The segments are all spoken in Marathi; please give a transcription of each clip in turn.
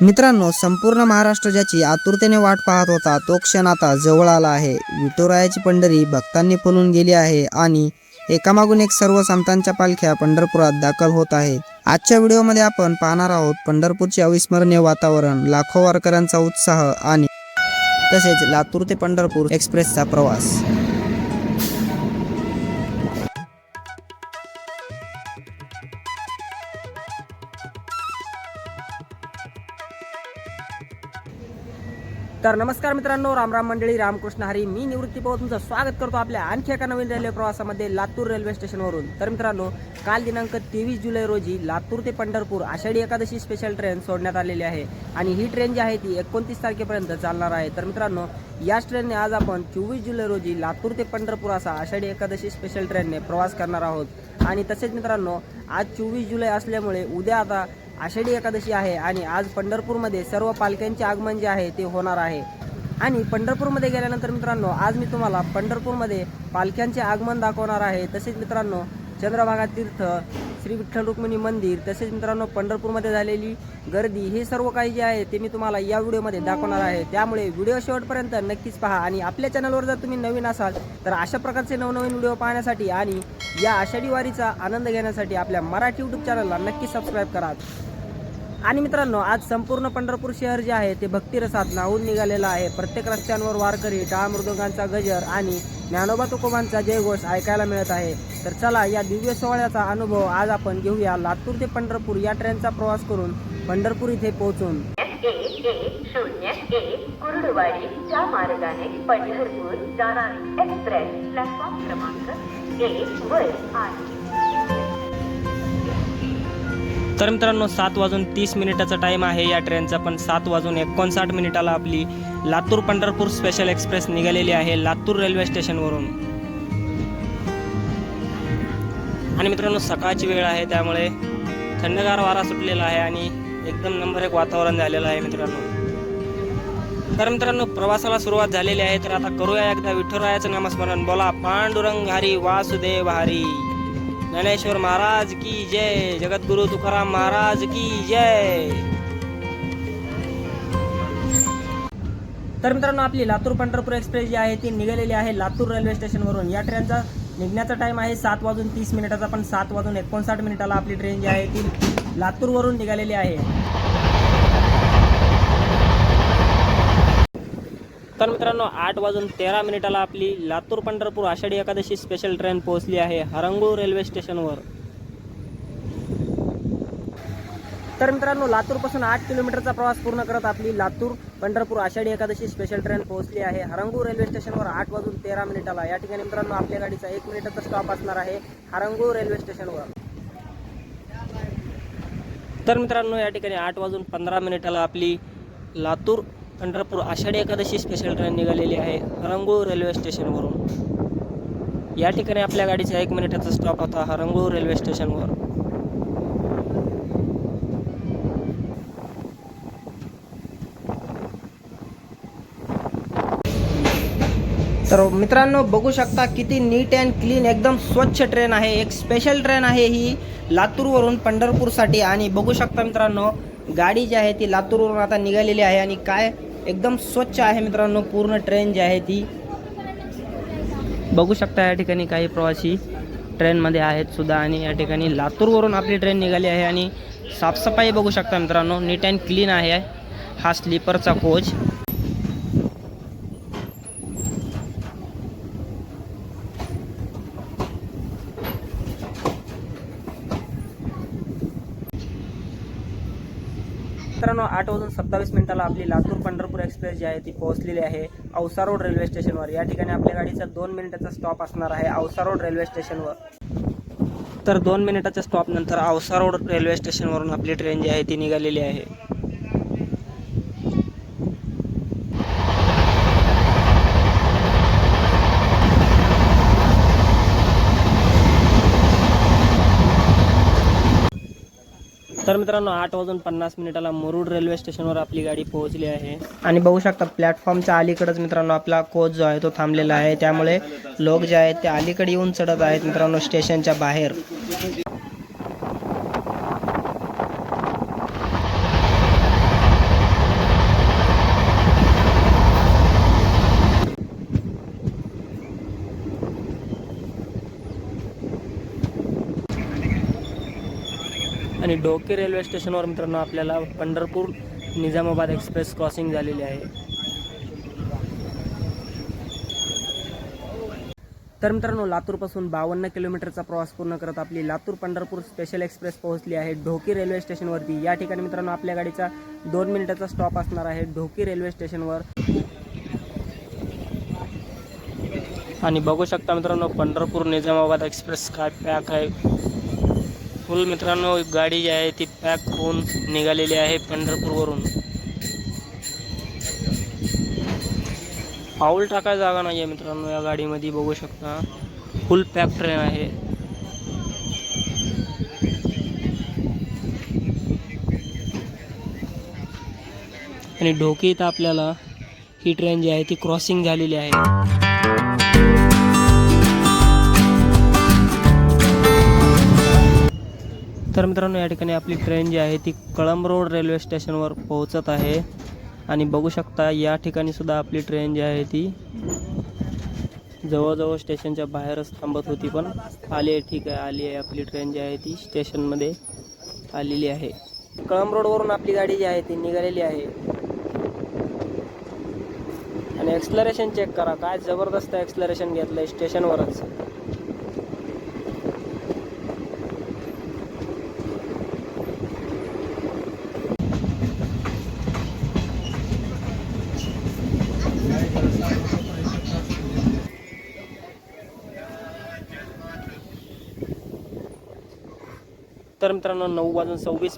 मित्रांनो, संपूर्ण महाराष्ट्र ज्याची आतुरतेने वाट पाहत होता तो क्षण आता जवळ आला आहे। विठुरायाची पंढरी भक्तांनी फुलून गेली आहे आणि एकामागून एक सर्व संतांच्या पालख्या पंढरपुरात दाखल होत आहे। आजच्या व्हिडिओमध्ये आपण पाहणार आहोत पंढरपूरचे अविस्मरणीय वातावरण, लाखो वारकऱ्यांचा उत्साह आणि तसेच लातूर ते पंढरपूर एक्सप्रेसचा प्रवास। तर नमस्कार मित्रांनो, राम मंडळी, रामकृष्ण हरी। मी निवृत्ती पवार तुमचं स्वागत करतो आपल्या आणखी एका नवीन रेल्वे प्रवासामध्ये लातूर रेल्वे स्टेशनवरून। तर मित्रांनो, काल दिनांक 23 जुलै रोजी लातूर ते पंढरपूर आषाढी एकादशी स्पेशल ट्रेन सोडण्यात आलेली आहे आणि ही ट्रेन जी आहे ती 29 तारखेपर्यंत चालणार आहे। तर मित्रांनो, याच ट्रेनने आज आपण 24 जुलै रोजी लातूर ते पंढरपूर असा आषाढी एकादशी स्पेशल ट्रेनने प्रवास करणार आहोत। आणि तसेच मित्रांनो, आज 24 जुलै असल्यामुळे उद्या आता आषाढी एकादशी आहे आणि आज पंढरपूरमध्ये सर्व पालख्यांचे आगमन जे आहे ते होणार आहे। आणि पंढरपूरमध्ये गेल्यानंतर मित्रांनो, आज मी तुम्हाला पंढरपूरमध्ये पालख्यांचे आगमन दाखवणार आहे। तसेच मित्रांनो, चंद्रभागा तीर्थ, श्री विठ्ठल रुक्मिणी मंदिर, तसेच मित्रांनो पंढरपूरमध्ये झालेली गर्दी, हे सर्व काही जे आहे ते मी तुम्हाला या व्हिडिओमध्ये दाखवणार आहे। त्यामुळे व्हिडिओ शेवटपर्यंत नक्कीच पहा आणि आपल्या चॅनलवर जर तुम्ही नवीन असाल तर अशा प्रकारचे नवनवीन व्हिडिओ पाहण्यासाठी आणि या आषाढी वारीचा आनंद घेण्यासाठी आपल्या मराठी यूट्यूब चॅनलला नक्की सबस्क्राईब करा। आणि मित्रांनो, आज संपूर्ण पंढरपूर शहर जे आहे ते भक्तिरसात न्हाऊन निघालेलं आहे। प्रत्येक रस्त्यांवर वारकरी, टाळ मृदुंगांचा गजर आणि ज्ञानोबा तुकोबांचा जयघोष ऐकायला मिळत आहे। तर चला, या दिव्य सोहळ्याचा अनुभव आज आपण घेऊया लातूर ते पंढरपूर या ट्रेनचा प्रवास करून पंढरपूर इथे पोहोचून। 101 कुर्डुवाडीच्या मार्गाने पंढरपूर जाणारी एक्सप्रेस प्लॅटफॉर्म क्रमांक 1 वर आहे। तर मित्रांनो, 7:30 टाइम आहे या ट्रेनचा, पण 7:59 आपली लातूर पंढरपूर स्पेशल एक्सप्रेस निघालेली आहे लातूर रेल्वे स्टेशनवरून। आणि मित्रांनो, सकाळची वेळ आहे त्यामुळे थंडगार वारा सुटलेला आहे आणि एकदम नंबर 1 वातावरण झालेलं आहे मित्रांनो। तर मित्रांनो, प्रवासाला सुरुवात झालेली आहे। तर आता करूया एकदा विठुरायाचं नामस्मरण। बोला पांडुरंग हरी वासुदेव हरी, ज्ञानेश्वर महाराज की जय, जगद्गुरु तुकाराम महाराज की जय। तर मित्रांनो, आपली लातूर पंढरपूर एक्सप्रेस जी आहे ती निघालेली आहे लातूर रेल्वे स्टेशनवरून। या ट्रेनचा निघण्याचा टाइम आहे 7:30, पण 7:59 आपली ट्रेन जी आहे ती लातूरवरून निघालेली आहे। तर मित्रांनो, 8:13 आपली लातूर पंढरपूर आषाढी एकादशी स्पेशल ट्रेन पोहोचली आहे हरंगुळ रेल्वे स्टेशनवर। तर मित्रांनो, लातूरपासून 8 किलोमीटरचा प्रवास पूर्ण करत आपली लातूर पंढरपूर आषाढी एकादशी स्पेशल ट्रेन पोहोचली आहे हरंगुळ रेल्वे स्टेशनवर 8:13 या ठिकाणी मित्रांनो आपल्या गाडीचा 1 मिनिटाचा स्टॉप असणार आहे हरंगुळ रेल्वे स्टेशनवर। तर मित्रांनो, या ठिकाणी 8:15 आपली लातूर पंढरपूर आषाढी एकादशी स्पेशल ट्रेन निघालेली आहे हरंगुळ रेल्वे स्टेशनवरून। या ठिकाणी आपल्या गाडीचा 1 मिनिटाचा स्टॉप होता हरंगुळ रेल्वे स्टेशनवर। तर मित्रांनो, बघू शकता किती नीट अँड क्लीन, एकदम स्वच्छ ट्रेन आहे। एक स्पेशल ट्रेन आहे ही लातूरवरून पंढरपूरसाठी। आणि बघू शकता मित्रांनो, गाडी जी आहे ती लातूरवरून आता निघालेली आहे आणि काय एकदम स्वच्छ आहे मित्रांनो पूर्ण ट्रेन जी आहे ती। बघू शकता या ठिकाणी काही प्रवासी ट्रेनमध्ये आहेत सुद्धा आणि या ठिकाणी लातूरवरून आपली ट्रेन निघाली आहे आणि साफसफाई बघू शकता मित्रांनो, नीट अँड क्लीन आहे हा स्लीपरचा कोच। मित्रांनो, 8:27 आपली लातूर पंढरपूर एक्सप्रेस जी आहे ती पोहोचलेली आहे औसा रोड रेल्वे स्टेशनवर। या ठिकाणी आपल्या गाडीचा 2 मिनिटाचा स्टॉप असणार आहे औसा रोड रेल्वे स्टेशनवर। तर 2 मिनिटाच्या स्टॉप नंतर औसा रोड रेल्वे स्टेशनवरून आपली ट्रेन जी आहे ती निघालेली आहे। तर मित्रांनो, 8:50 मुरुड रेल्वे स्टेशनवर आपली गाडी पोहोचली आहे आणि बघू शकता प्लॅटफॉर्मच्या अलीकडेच मित्रांनो आपला कोच जो आहे तो थांबलेला आहे। त्यामुळे लोक जे आहेत ते अलीकडे येऊन चढत आहेत मित्रांनो स्टेशनच्या बाहेर। आणि ढोकी रेल्वे स्टेशनवर मित्रांनो आपल्याला पंढरपूर निजामाबाद एक्सप्रेस क्रॉसिंग झालेली आहे. तर मित्रांनो लातूरपासून 52 किलोमीटरचा प्रवास पूर्ण करत आपली लातूर पंढरपूर स्पेशल एक्सप्रेस पोहोचली आहे ढोकी रेल्वे स्टेशनवरती. या ठिकाणी मित्रांनो आपल्या गाडीचा 2 मिनिटाचा स्टॉप असणार आहे ढोकी रेल्वे स्टेशनवर. आणि बघू शकता मित्रांनो पंढरपूर निजामाबाद एक्सप्रेस काय पॅक आहे फुल. मित्रांनो गाडी जी आहे ती पॅक होऊन निघालेली आहे पंढरपूरवरून. पाऊल टाकायला जागा नाही आहे मित्रांनो या गाडीमध्ये. बघू शकता फुल पॅक ट्रेन आहे. आणि ढोकी इथं आपल्याला ही ट्रेन जी आहे ती क्रॉसिंग झालेली आहे. तर मित्रांनो या ठिकाणी आपली ट्रेन जी आहे ती कळंब रोड रेल्वे स्टेशनवर पोहोचत आहे. आणि बघू शकता या ठिकाणी सुद्धा आपली ट्रेन जी आहे ती जवळजवळ स्टेशनच्या बाहेरच थांबत होती, पण आली आहे. ठीक आहे, आली आहे आपली ट्रेन जी आहे ती स्टेशनमध्ये आलेली आहे. कळंब रोडवरून आपली गाडी जी आहे ती निघालेली आहे. आणि एक्सलरेशन चेक करा, काय जबरदस्त एक्सलरेशन घेतलं आहे स्टेशनवरच. तर मित्रांनो 9:26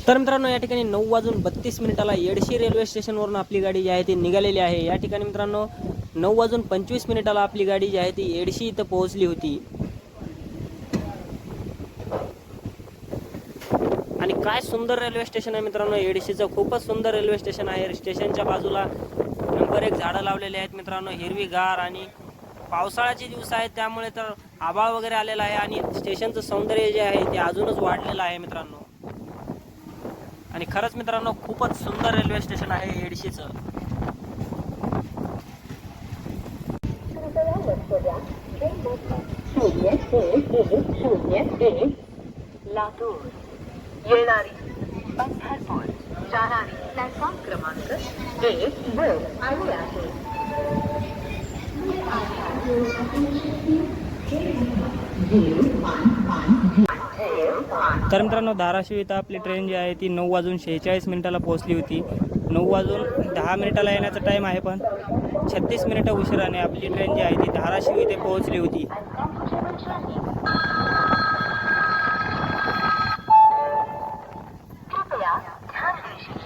तर मित्रांनो या ठिकाणी 9:32 येडशी रेल्वे स्टेशनवरून आपली गाडी जी आहे ती निघालेली आहे. या ठिकाणी मित्रांनो 9:25 आपली गाडी जी आहे ती येडशी इथं पोहोचली होती. आणि काय सुंदर रेल्वे स्टेशन आहे मित्रांनो येडशीचं. खूपच सुंदर रेल्वे स्टेशन आहे. स्टेशनच्या बाजूला नंबर 1 झाडं लावलेले आहेत मित्रांनो, हिरवीगार. आणि पावसाळ्याचे दिवस आहेत त्यामुळे तर आभाळ वगैरे आलेला आहे. आणि स्टेशनचं सौंदर्य जे आहे ते अजूनच वाढलेलं आहे मित्रांनो. आणि खरंच मित्रांनो खूपच सुंदर रेल्वे स्टेशन आहे येडशीचं. लातूर येणारी पंढरपूर जाणारी प्लॅटफॉर्म क्रमांक 1 वर आली आहे. तर मित्रांनो धाराशिव इथं आपली ट्रेन जी आहे ती 9:46 पोहोचली होती. 9:10 येण्याचा टाईम आहे, पण 36 मिनिटं उशिराने आपली ट्रेन जी आहे ती धाराशिव इथे पोहोचली होती. कृपया ध्यान दीजिए.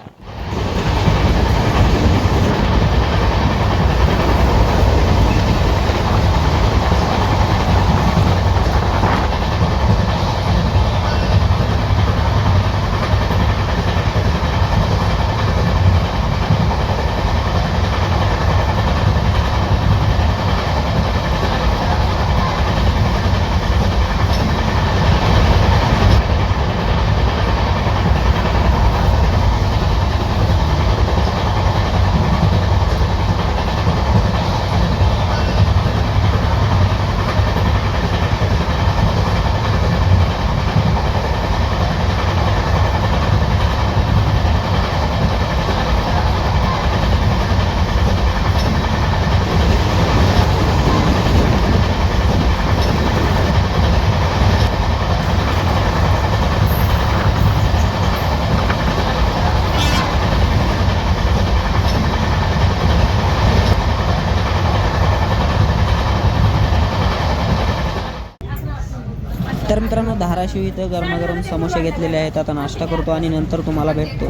तर मित्रांनो धाराशिव इथं गरमागरम समोसे घेतलेले आहेत. आता नाश्ता करतो आणि नंतर तुम्हाला भेटतो.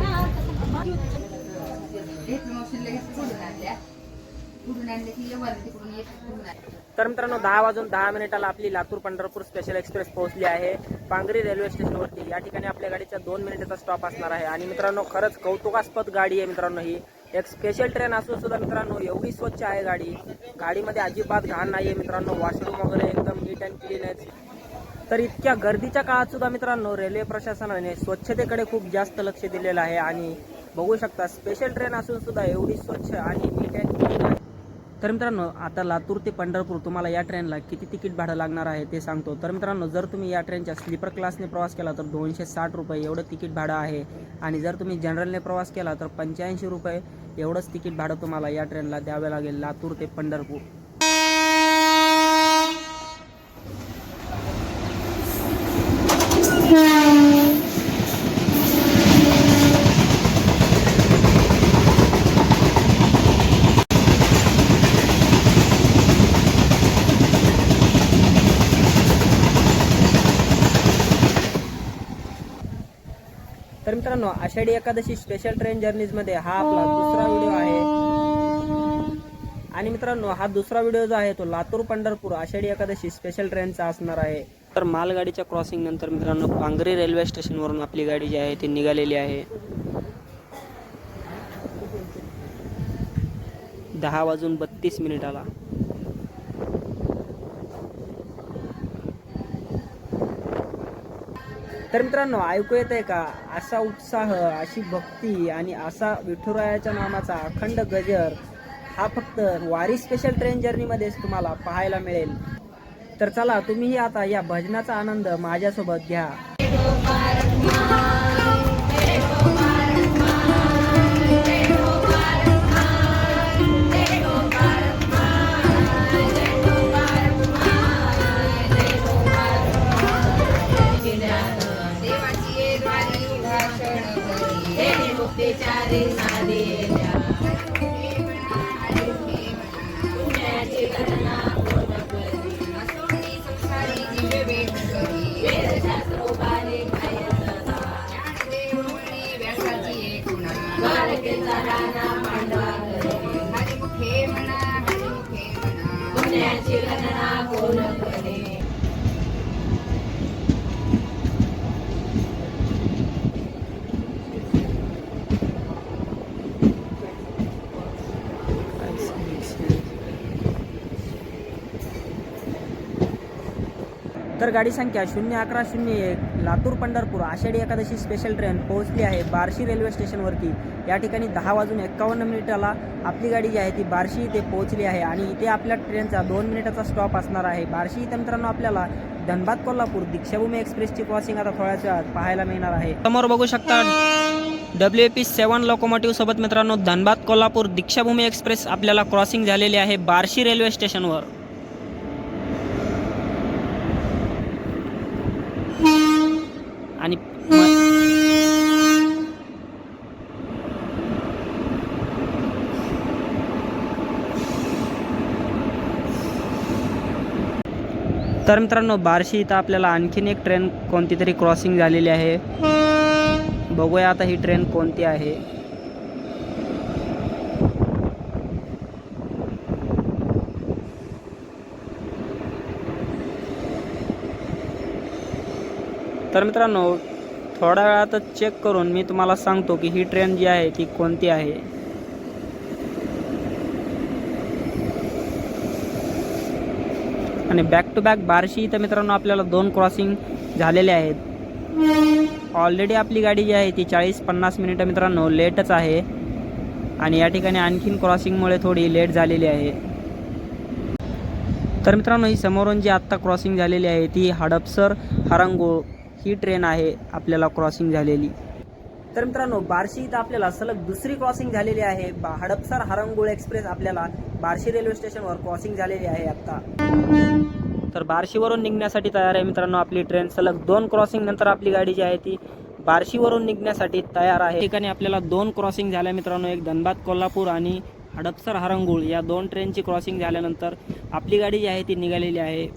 तर मित्रांनो 10:10 आपली लातूर पंढरपूर स्पेशल एक्सप्रेस पोहोचली आहे पांगरी रेल्वे स्टेशनवरती. या ठिकाणी आपल्या गाडीचा 2 मिनिटाचा स्टॉप असणार आहे. आणि मित्रांनो खरंच कौतुकास्पद गाडी आहे मित्रांनो. ही एक स्पेशल ट्रेन असून सुद्धा मित्रांनो एवढी स्वच्छ आहे गाडी. गाडीमध्ये अजिबात घाण नाही आहे मित्रांनो. वॉशरूम वगैरे एकदम नीट अँड क्लीन आहे. तर इतक्या गर्दीच्या काळात सुद्धा मित्रांनो रेल्वे प्रशासनाने स्वच्छतेकडे खूप जास्त लक्ष दिलेलं आहे. आणि बघू शकता स्पेशल ट्रेन असून सुद्धा एवढी स्वच्छ आणि नीट अँड क्लीन आहे. तर मित्रांनो, आता लातूर ते पंढरपूर तुम्हाला या ट्रेनला किती तिकीट भाडं लागणार आहे ते सांगतो. तर मित्रांनो, जर तुम्ही या ट्रेनच्या स्लीपर क्लासने प्रवास केला तर 260 रुपये एवढं तिकीट भाडं आहे. आणि जर तुम्ही जनरलने प्रवास केला तर 85 रुपये एवढंच तिकीट भाडं तुम्हाला या ट्रेनला द्यावे लागेल लातूर ते पंढरपूर. तर मित्रांनो, आषाढी एकादशी स्पेशल ट्रेन जर्नीजमध्ये हा आपला दुसरा व्हिडिओ आहे. आणि मित्रांनो, हा दुसरा व्हिडिओ जो आहे तो लातूर पंढरपूर आषाढी एकादशी स्पेशल ट्रेनचा असणार आहे. तर मालगाडीच्या क्रॉसिंग नंतर मित्रांनो, पांगरी रेल्वे स्टेशनवरून आपली गाडी जी आहे ती निघालेली आहे 10:32 तर मित्रांनो, ऐकू येत आहे का? असा उत्साह, अशी भक्ती आणि असा विठुरायाच्या नामाचा अखंड गजर हा फक्त वारी स्पेशल ट्रेन जर्नीमध्येच तुम्हाला पाहायला मिळेल. तर चला, तुम्हीही आता या भजनाचा आनंद माझ्यासोबत घ्या. तर गाडी संख्या 01101 लातूर पंढरपूर आषाढी एकादशी स्पेशल ट्रेन पोहोचली आहे बार्शी रेल्वे स्टेशनवरती. या ठिकाणी 10:51 आपली गाडी जी आहे ती बार्शी इथे पोहोचली आहे. आणि इथे आपल्या ट्रेनचा 2 मिनिटाचा स्टॉप असणार आहे. बार्शी इथे मित्रांनो आपल्याला धनबाद कोल्हापूर दीक्षाभूमी एक्सप्रेसची क्रॉसिंग आता थोड्याच वेळात पाहायला मिळणार आहे. समोर बघू शकता WAP7 लोकोमोटिव्ह सोबत मित्रांनो धनबाद कोल्हापूर दीक्षाभूमी एक्सप्रेस आपल्याला क्रॉसिंग झालेली आहे बार्शी रेल्वे स्टेशनवर. आणि तर मित्रांनो, बार्शी इथं आपल्याला आणखीन एक ट्रेन कोणती तरी क्रॉसिंग झालेली आहे. बघूया आता ही ट्रेन कोणती आहे. तर मित्रांनो, थोड्या वेळातच चेक करून मी तुम्हाला सांगतो की ही ट्रेन जी आहे ती कोणती आहे. आणि बॅक टू बॅक बार्शी इथं मित्रांनो आपल्याला 2 क्रॉसिंग झालेले आहेत. ऑलरेडी आपली गाडी जी आहे ती 40-50 मिनिटं मित्रांनो लेटच आहे. आणि या ठिकाणी आणखीन क्रॉसिंगमुळे थोडी लेट झालेली आहे. तर मित्रांनो, ही समोरून जी आत्ता क्रॉसिंग झालेली आहे ती हडपसर हरंगुळ ही ट्रेन आहे आपल्याला क्रॉसिंग झालेली. तर मित्रांनो, बार्शी इथं आपल्याला सलग दुसरी क्रॉसिंग झालेली आहे. हडपसर हरंगुळ एक्सप्रेस आपल्याला बार्शी रेल्वे स्टेशनवर क्रॉसिंग झालेली आहे आत्ता. तर बार्शीवरून निघण्यासाठी तयार आहे मित्रांनो आपली ट्रेन. सलग 2 क्रॉसिंग नंतर आपली गाडी जी आहे ती बार्शीवरून निघण्यासाठी तयार आहे. ठिकाणी आपल्याला 2 क्रॉसिंग झाल्या मित्रांनो, एक धनबाद कोल्हापूर आणि हडपसर हरंगुळ या 2 ट्रेनची क्रॉसिंग झाल्यानंतर आपली गाडी जी आहे ती निघालेली आहे.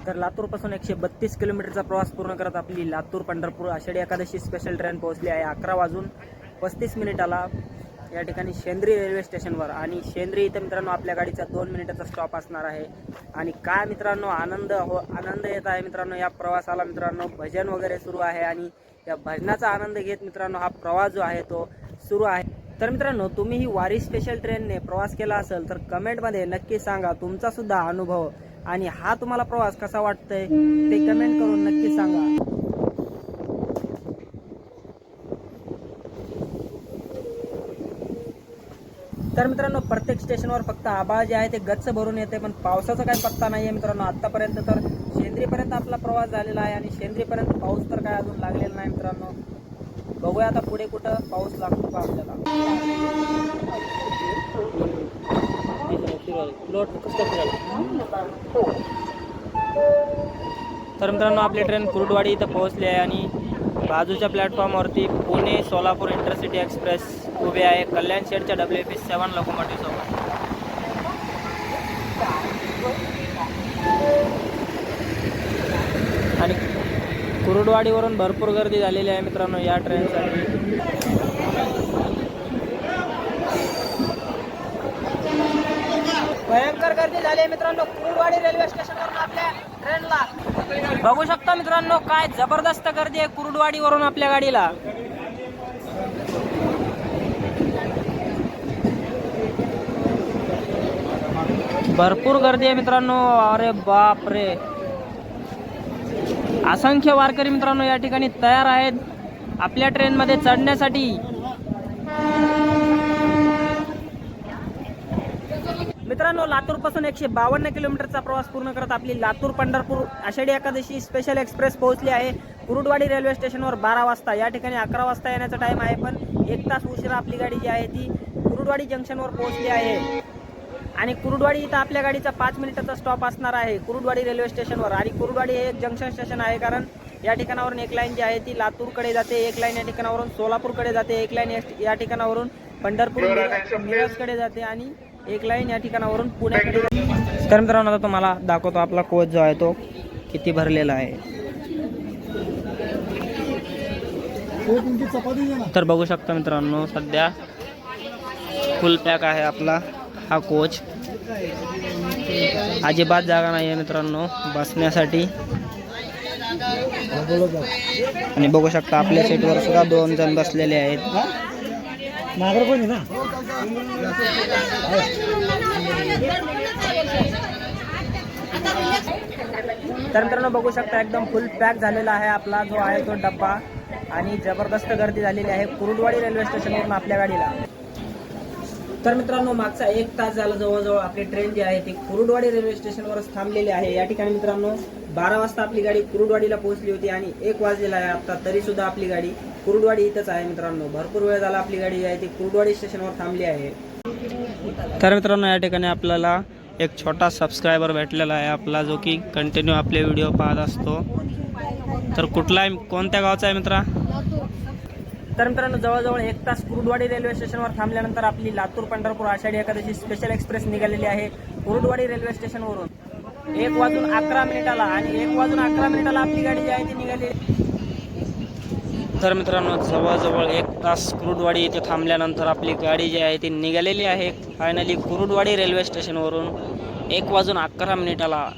तर लातूरपासून 132 किलोमीटरचा प्रवास पूर्ण करत आपली लातूर पंढरपूर आषाढी एकादशी स्पेशल ट्रेन पोहोचली आहे 11:35 या ठिकाणी शेंद्री रेल्वे स्टेशनवर. आणि शेंद्री इथं मित्रांनो आपल्या गाडीचा 2 मिनिटाचा स्टॉप असणार आहे. आणि काय मित्रांनो आनंद येत आहे मित्रांनो या प्रवासाला. मित्रांनो भजन वगैरे सुरू आहे आणि या भजनाचा आनंद घेत मित्रांनो हा प्रवास जो आहे तो सुरू आहे. तर मित्रांनो तुम्ही ही वारी स्पेशल ट्रेनने प्रवास केला असेल तर कमेंटमध्ये नक्की सांगा तुमचा सुद्धा अनुभव आणि हा तुम्हाला प्रवास कसा वाटतोय ते कमेंट करून नक्की सांगा. तर मित्रांनो प्रत्येक स्टेशनवर फक्त आभाळ जे आहे ते गच्च भरून येते, पण पावसाचा काही पत्ता नाही आहे मित्रांनो. आत्तापर्यंत तर शेंद्रीपर्यंत आपला प्रवास झालेला आहे आणि शेंद्रीपर्यंत पाऊस तर काय अजून लागलेला नाही मित्रांनो. बघूया आता पुढे कुठं पाऊस लागतो का आपल्याला. तर मित्रांनो आपली ट्रेन कुर्डवाडी इथं पोहोचली आहे आणि बाजूच्या प्लॅटफॉर्मवरती पुणे सोलापूर इंटरसिटी एक्सप्रेस उभे आहे कल्याण शेडच्या WP7 लोकोमोटिव्ह सोबत. आणि कुर्डवाडीवरून भरपूर गर्दी झालेली आहे मित्रांनो या ट्रेनसाठी. भयंकर गर्दी झाली आहे मित्रांनो कुर्डवाडी रेल्वे स्टेशनवरून आपल्या ट्रेनला. बघू शकता मित्रांनो काय जबरदस्त गर्दी आहे कुर्डवाडीवरून आपल्या गाडीला. भरपूर गर्दी आहे मित्रांनो. अरे बाप रे, असंख्य वारकरी मित्रांनो या ठिकाणी तयार आहेत आपल्या ट्रेनमध्ये चढण्यासाठी. मित्रांनो लातूरपासून 152 किलोमीटरचा प्रवास पूर्ण करत आपली लातूर पंढरपूर आषाढी एकादशी स्पेशल एक्सप्रेस पोहोचली आहे कुर्डवाडी रेल्वे स्टेशनवर 12 वाजता. या ठिकाणी 11 वाजता येण्याचा टाइम आहे, पण 1 तास उशिरा आपली गाडी जी आहे ती कुर्डवाडी जंक्शनवर पोहोचली आहे. आणि कुर्डवाडी इथं आपल्या गाडीचा 5 मिनिटाचा स्टॉप असणार आहे कुर्डवाडी रेल्वे स्टेशनवर. आणि कुर्डवाडी हे एक जंक्शन स्टेशन आहे, कारण या ठिकाणावरून एक लाईन जी आहे ती लातूरकडे जाते, एक लाईन या ठिकाणावरून सोलापूरकडे जाते, एक लाईन या ठिकाणावरून पंढरपूर मिरजकडे जाते आणि एक लाईन या ठिकाणावरून पुण्याकडे जाते. तर मित्रांनो आता तुम्हाला दाखवतो आपला कोच जो आहे तो किती भरलेला आहे. तर बघू शकता मित्रांनो सध्या फुल पॅक आहे आपला हा कोच. अजिबात जागा नाही आहे मित्रांनो बसण्यासाठी. आणि बघू शकता आपल्या सीटवर सुद्धा 2 जण बसलेले आहेत. तर मित्रांनो बघू शकता एकदम फुल पॅक झालेला आहे आपला जो आहे तो डब्बा. आणि जबरदस्त गर्दी झालेली आहे कुर्डवाडी रेल्वे स्टेशनवरून आपल्या गाडीला. तर मित्रांनो मागचा 1 तास झाला जवळजवळ आपली ट्रेन जी आहे ती कुर्डवाडी रेल्वे स्टेशनवरच थांबलेली आहे. या ठिकाणी मित्रांनो 12 वाजता आपली गाडी कुर्डवाडीला पोहोचली होती आणि 1 वाजलेला आहे आता, तरी सुद्धा आपली गाडी कुर्डवाडी इथंच आहे मित्रांनो. भरपूर वेळ झाला आपली गाडी जी आहे ती कुर्डवाडी स्टेशनवर थांबली आहे. तर मित्रांनो या ठिकाणी आपल्याला एक छोटा सबस्क्रायबर भेटलेला आहे आपला, जो की कंटिन्यू आपले व्हिडिओ पाहत असतो. तर कोणत्या गावचा आहे मित्रा? तर मित्रांनो जवळजवळ 1 तास कुर्डवाडी रेल्वे स्टेशनवर थांबल्यानंतर आपली लातूर पंढरपूर आषाढी एकादशी स्पेशल एक्सप्रेस निघालेली आहे कुर्डवाडी रेल्वे स्टेशनवरून 1:11 आणि 1:11 आपली गाडी जी आहे ती निघाली. तर मित्रांनो जवळजवळ 1 तास कुर्डवाडी इथे थांबल्यानंतर आपली गाडी जी आहे ती निघालेली आहे फायनली कुर्डवाडी रेल्वे स्टेशनवरून 1:11.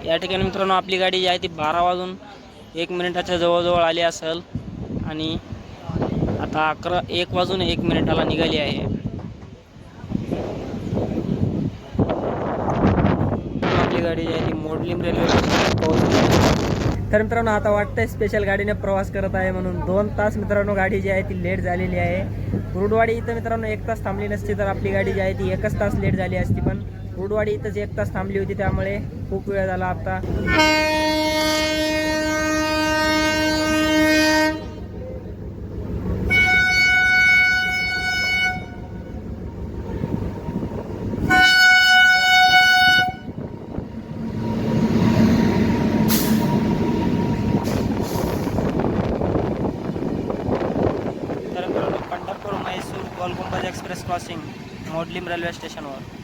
या ठिकाणी मित्रांनो आपली गाडी जी आहे ती 12:01 जवळजवळ आली असेल आणि आता 1:01 निघाली आहे. आपली गाडी जी आहे ती मोडलीम रेल्वे स्टेशन पोहोचली. तर मित्रांनो आता वाटतंय स्पेशल गाडीने प्रवास करत आहे म्हणून. 2 तास मित्रांनो गाडी जी आहे ती लेट झालेली आहे. कुर्डवाडी इथं मित्रांनो 1 तास थांबली नसती तर आपली गाडी जी आहे ती 1 तास लेट झाली असती, पण कुर्डवाडी इथंच 1 तास थांबली होती त्यामुळे खूप वेळ झाला आता. Pandharpur Mysore Golgumbaz express crossing Modlimb railway स्टेशनवर.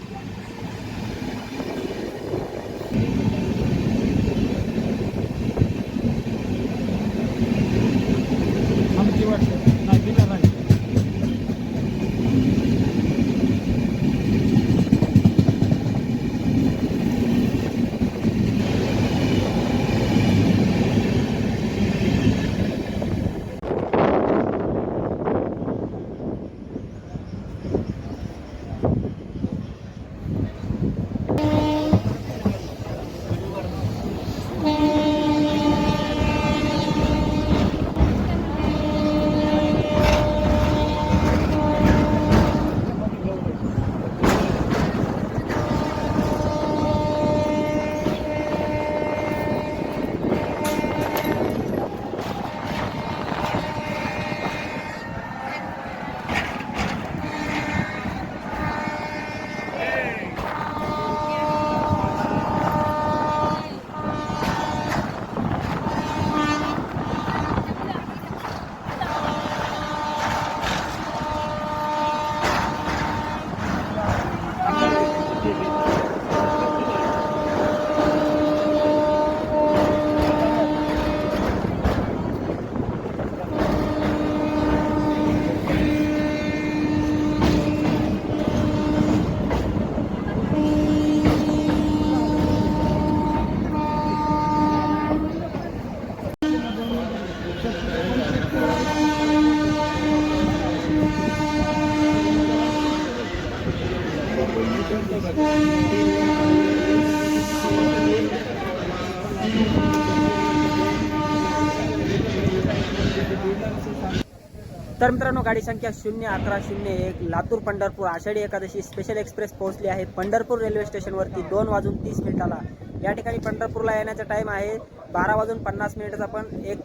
तर मित्रांनो, गाडी संख्या 01101 लातूर पंढरपूर आषाढी एकादशी स्पेशल एक्सप्रेस पोहोचली आहे पंढरपूर रेल्वे स्टेशनवरती 2:30 या ठिकाणी पंढरपूरला येण्याचा टाईम आहे 12:50 पण 1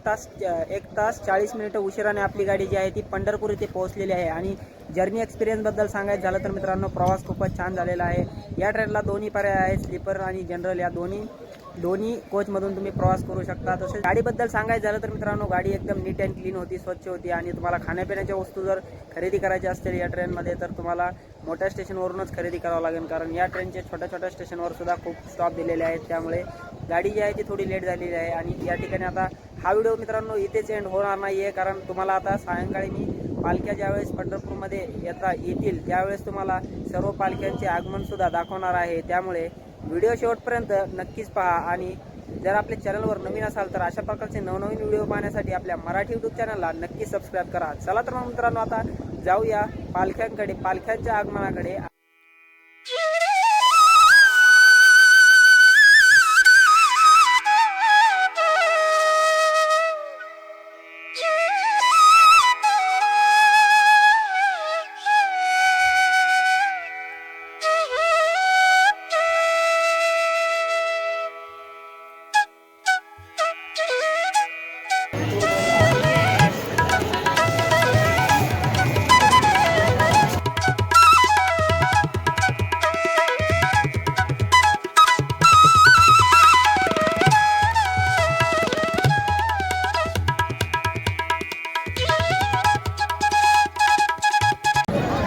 तास 40 मिनिटं उशिराने आपली गाडी जी आहे ती पंढरपूर इथे पोहोचलेली आहे. आणि जर्नी एक्सपिरियन्सबद्दल सांगायचं झालं तर मित्रांनो, प्रवास खूपच छान झालेला आहे. या ट्रेनला दोन्ही पर्याय आहेत, स्लीपर आणि जनरल या दोन्ही कोचमधून तुम्ही प्रवास करू शकता. तसेच गाडीबद्दल सांगायचं झालं तर मित्रांनो, गाडी एकदम नीट अँड क्लीन होती, स्वच्छ होती. आणि तुम्हाला खाण्यापिण्याच्या वस्तू जर खरेदी करायच्या असतील या ट्रेनमध्ये तर तुम्हाला मोठ्या स्टेशनवरूनच खरेदी करावं लागेल, कारण या ट्रेनचे छोट्या स्टेशनवर सुद्धा खूप स्टॉप दिलेले आहेत. त्यामुळे गाडी जी आहे ती थोडी लेट झालेली आहे. आणि या ठिकाणी आता हा व्हिडिओ मित्रांनो इथेच एंड होणार नाही आहे, कारण तुम्हाला आता सायंकाळी मी पालख्या ज्यावेळेस पंढरपूरमध्ये येतील त्यावेळेस तुम्हाला सर्व पालख्यांचे आगमनसुद्धा दाखवणार आहे. त्यामुळे व्हिडिओ शेवटपर्यंत नक्कीच पहा. आणि जर आपल्या चॅनलवर नवीन असाल तर अशा प्रकारचे नवनवीन व्हिडिओ पाहण्यासाठी आपल्या मराठी यूट्यूब चॅनलला नक्की सबस्क्राईब करा. चला तर मग मित्रांनो, आता जाऊया पालख्यांच्या आगमनाकडे.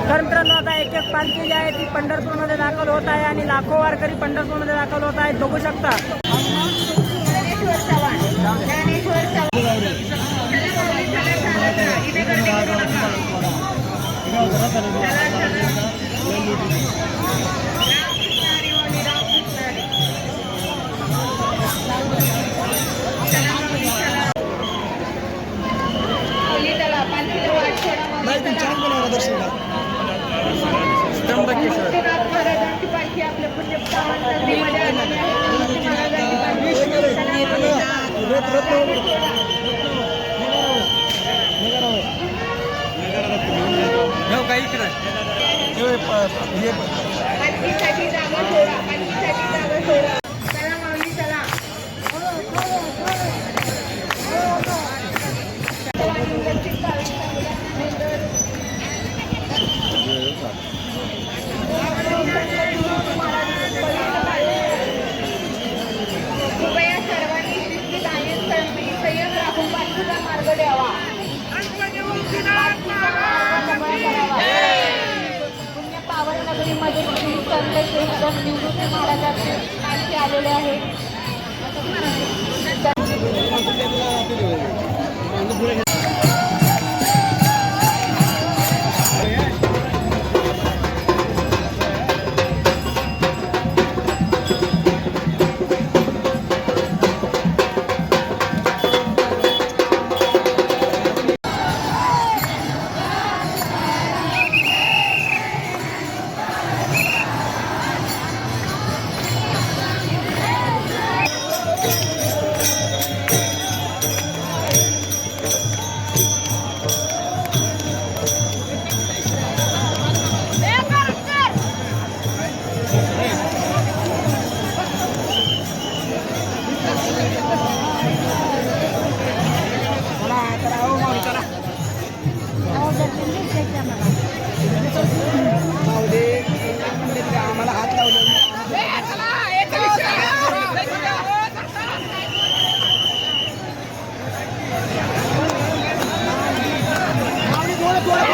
तर मित्रांनो, आता एक पालखी जी आहे ती पंढरपूरमध्ये दाखल होत आहे आणि लाखो वारकरी पंढरपूरमध्ये दाखल होत आहेत, बघू शकता. महाराजांची पालखी आपल्या पुण्य पालखीसाठी जागा सोडा, पालखीसाठी जागा सोडा. चला माऊली चला. कृपया सर्वांनी शिस्तीत आणि संयम राखून पालखीचा मार्ग द्यावा. पुण्य पावन नगरीमध्ये श्री संत श्रेष्ठ निवृत्ती महाराजांचे पालखी आलेले आहे. आम्हाला हात लावले. थोडं